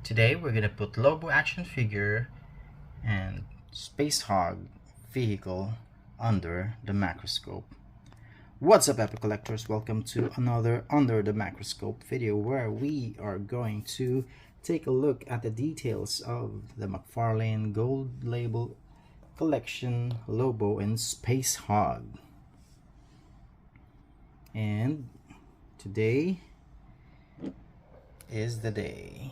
Today we're gonna put Lobo action figure and Spacehog vehicle under the Macroscope. What's up, epic collectors? Welcome to another Under the Macroscope video where we are going to take a look at the details of the Mcfarlane gold label collection Lobo and Spacehog. And today is the day,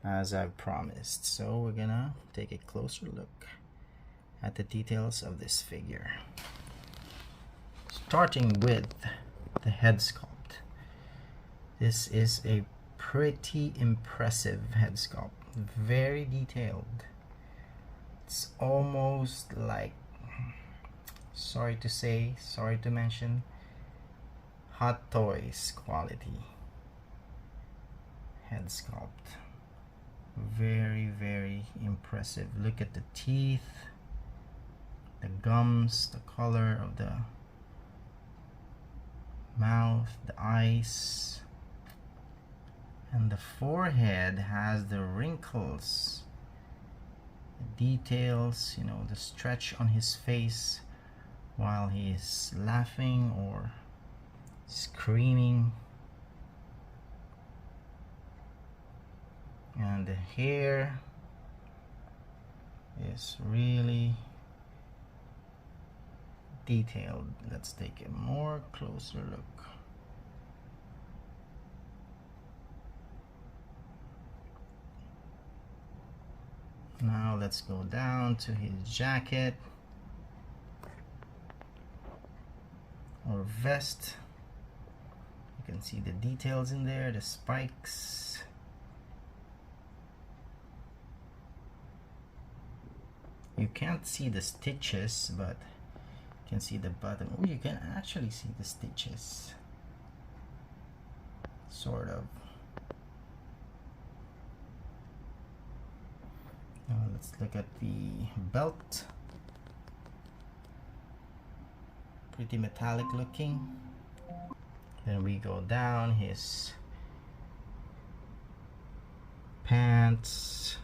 as I've promised. So we're gonna take a closer look at the details of this figure. Starting with the head sculpt. This is a pretty impressive head sculpt. Very detailed. It's almost like, sorry to mention, Hot Toys quality head sculpt. Very impressive. Look at the teeth, the gums, the color of the mouth, the eyes, and the forehead has the wrinkles, the details, you know, the stretch on his face while he is laughing or screaming. And the hair is really detailed. Let's take a more closer look. Now let's go down to his jacket or vest. You can see the details in there, the spikes. You can't see the stitches, but you can see the bottom. Oh, you can actually see the stitches, sort of. Now let's look at the belt. Pretty metallic looking. Then we go down his pants.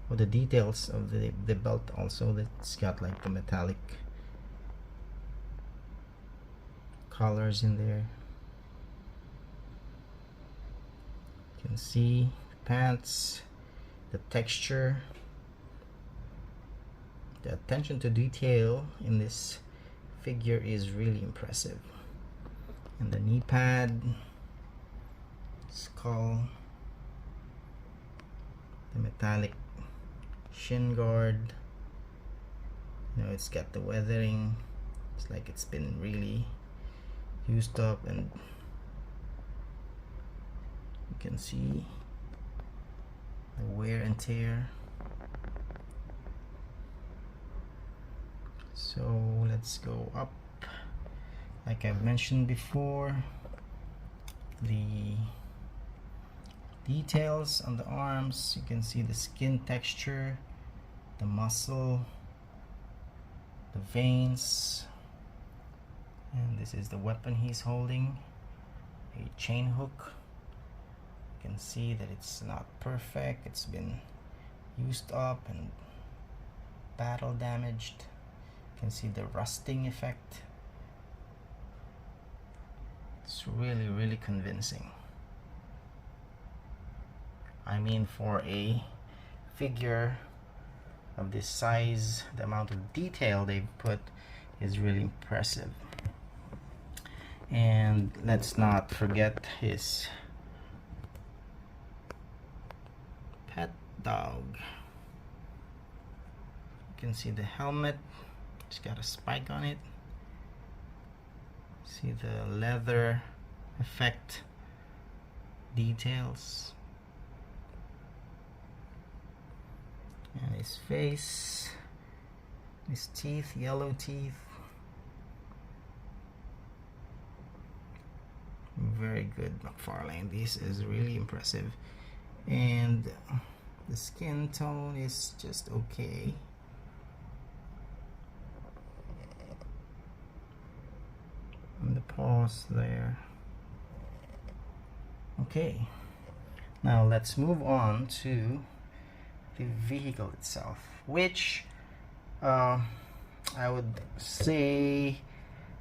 Or the details of the belt also, that's got like the metallic colors in there. You can see the pants, the texture, the attention to detail in this figure is really impressive. And the knee pad, skull, the metallic shin guard. You know, it's got the weathering. It's like it's been really used up, and you can see the wear and tear. So let's go up. Like I've mentioned before, the details on the arms, you can see the skin texture, the muscle, the veins, and this is the weapon he's holding, a chain hook. You can see that it's not perfect, it's been used up and battle damaged. You can see the rusting effect. It's really convincing. I mean, for a figure of this size, the amount of detail they've put is really impressive. And let's not forget his pet dog. You can see the helmet, it's got a spike on it. See the leather effect details. And his face, his teeth, yellow teeth. Very good, Mcfarlane. This is really impressive. And the skin tone is just okay. And the paws there. Okay, Now let's move on to the vehicle itself, which I would say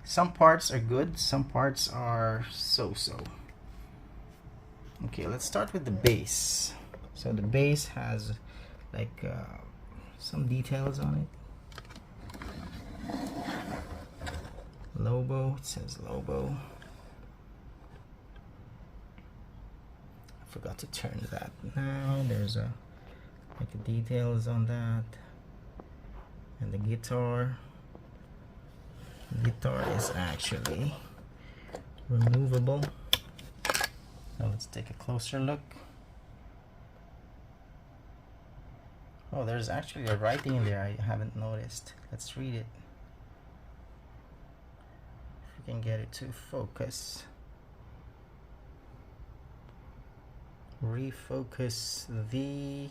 some parts are good, some parts are so-so. Okay, let's start with the base. So the base has like some details on it. Lobo, it says Lobo. I forgot to turn that. Now there's a like the details on that, and the guitar. The guitar is actually removable. So let's take a closer look. Oh, there's actually a writing in there I haven't noticed. Let's read it. If we can get it to focus. Refocus the...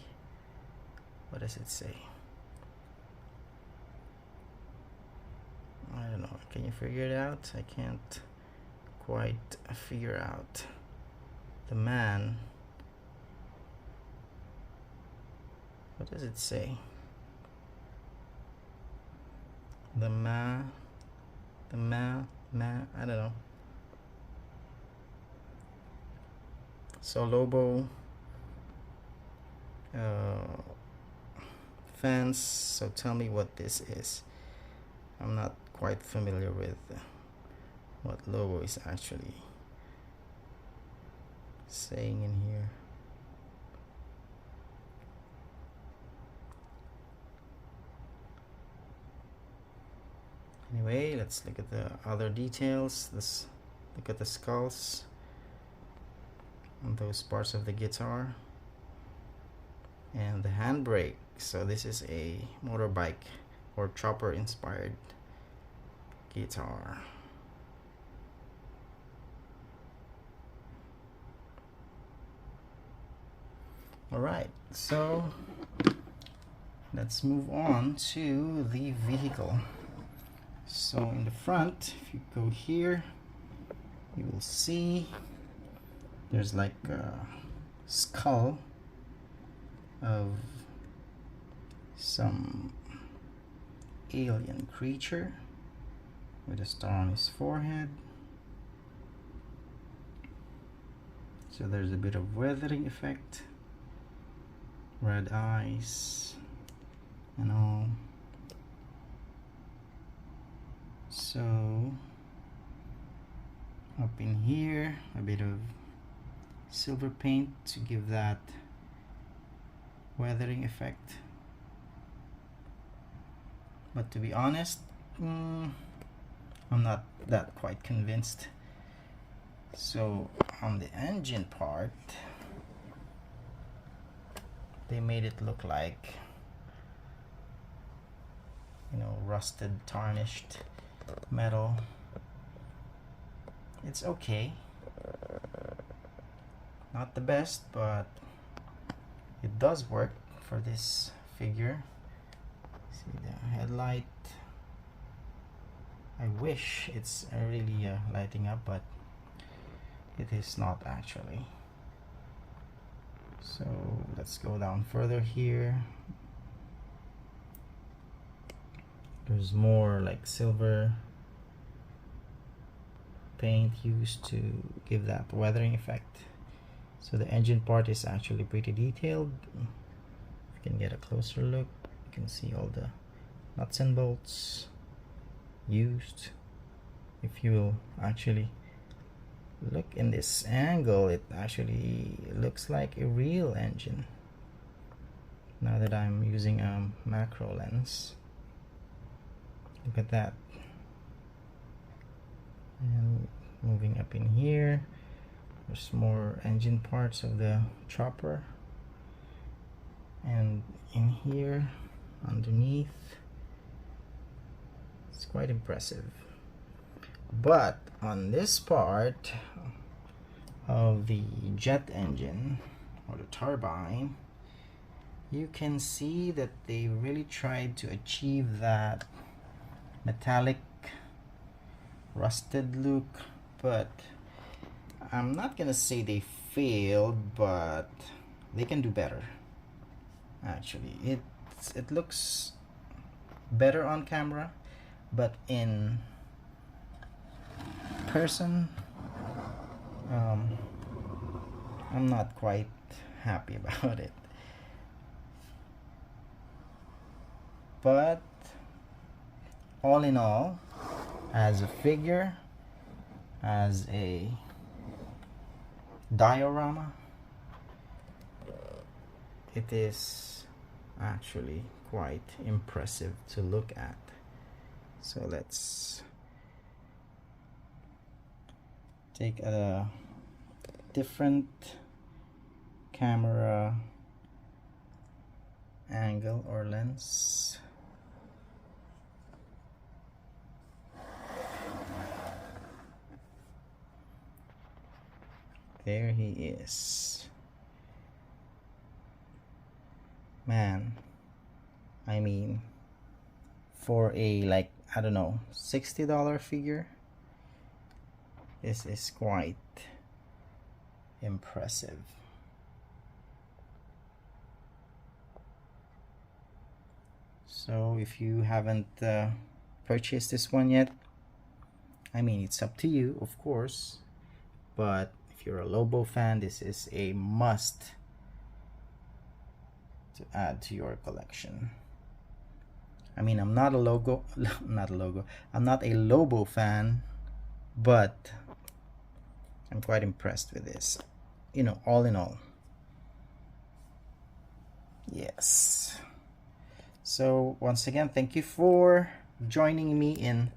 what does it say? I don't know. Can you figure it out? I can't quite figure out. The man. What does it say? I don't know. So Lobo fans, so tell me what this is. I'm not quite familiar with what Lobo is actually saying in here. Anyway, let's look at the other details. Let's look at the skulls on those parts of the guitar and the handbrake. So this is a motorbike or chopper inspired guitar. Alright, so let's move on to the vehicle. So in the front, if you go here, you will see there's like a skull of some alien creature with a star on his forehead. So there's a bit of weathering effect, red eyes and all. So up in here, a bit of silver paint to give that weathering effect. But to be honest, I'm not that quite convinced. So on the engine part, they made it look like, you know, rusted, tarnished metal. It's okay, not the best, but it does work for this figure. See the headlight. I wish it's really lighting up, but it is not actually. So let's go down further here. There's more like silver paint used to give that weathering effect. So the engine part is actually pretty detailed. If you can get a closer look, you can see all the nuts and bolts used. If you will actually look in this angle, it actually looks like a real engine now that I'm using a macro lens. Look at that. And moving up in here, there's more engine parts of the chopper, and in here underneath, it's quite impressive. But on this part of the jet engine or the turbine, you can see that they really tried to achieve that metallic rusted look, but I'm not gonna say they failed, but they can do better. Actually, it looks better on camera, but in person, I'm not quite happy about it. But all in all, as a figure, as a diorama, it is actually quite impressive to look at. So let's take a different camera angle or lens. There he is. Man, I mean, for a, like, I don't know, $60 figure, this is quite impressive. So if you haven't purchased this one yet, I mean, it's up to you, of course, but if you're a Lobo fan, this is a must to add to your collection. I mean, I'm not a I'm not a Lobo fan, but I'm quite impressed with this, you know, all in all. Yes. So once again, thank you for joining me in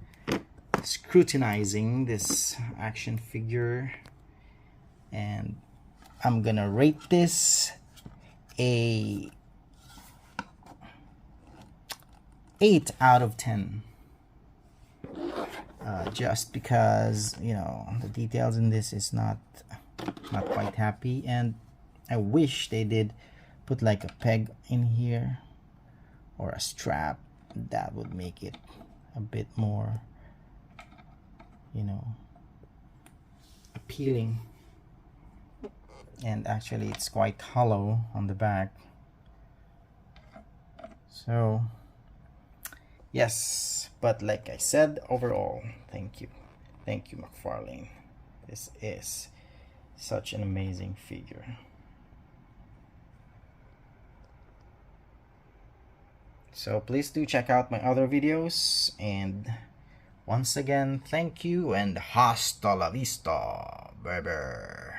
scrutinizing this action figure, and I'm gonna rate this a 8 out of 10, just because, you know, the details in this is not quite happy, and I wish they did put like a peg in here or a strap. That would make it a bit more, you know, appealing. And actually it's quite hollow on the back. So yes, but like I said, overall, thank you Mcfarlane. This is such an amazing figure. So please do check out my other videos, and once again, thank you and hasta la vista, baby.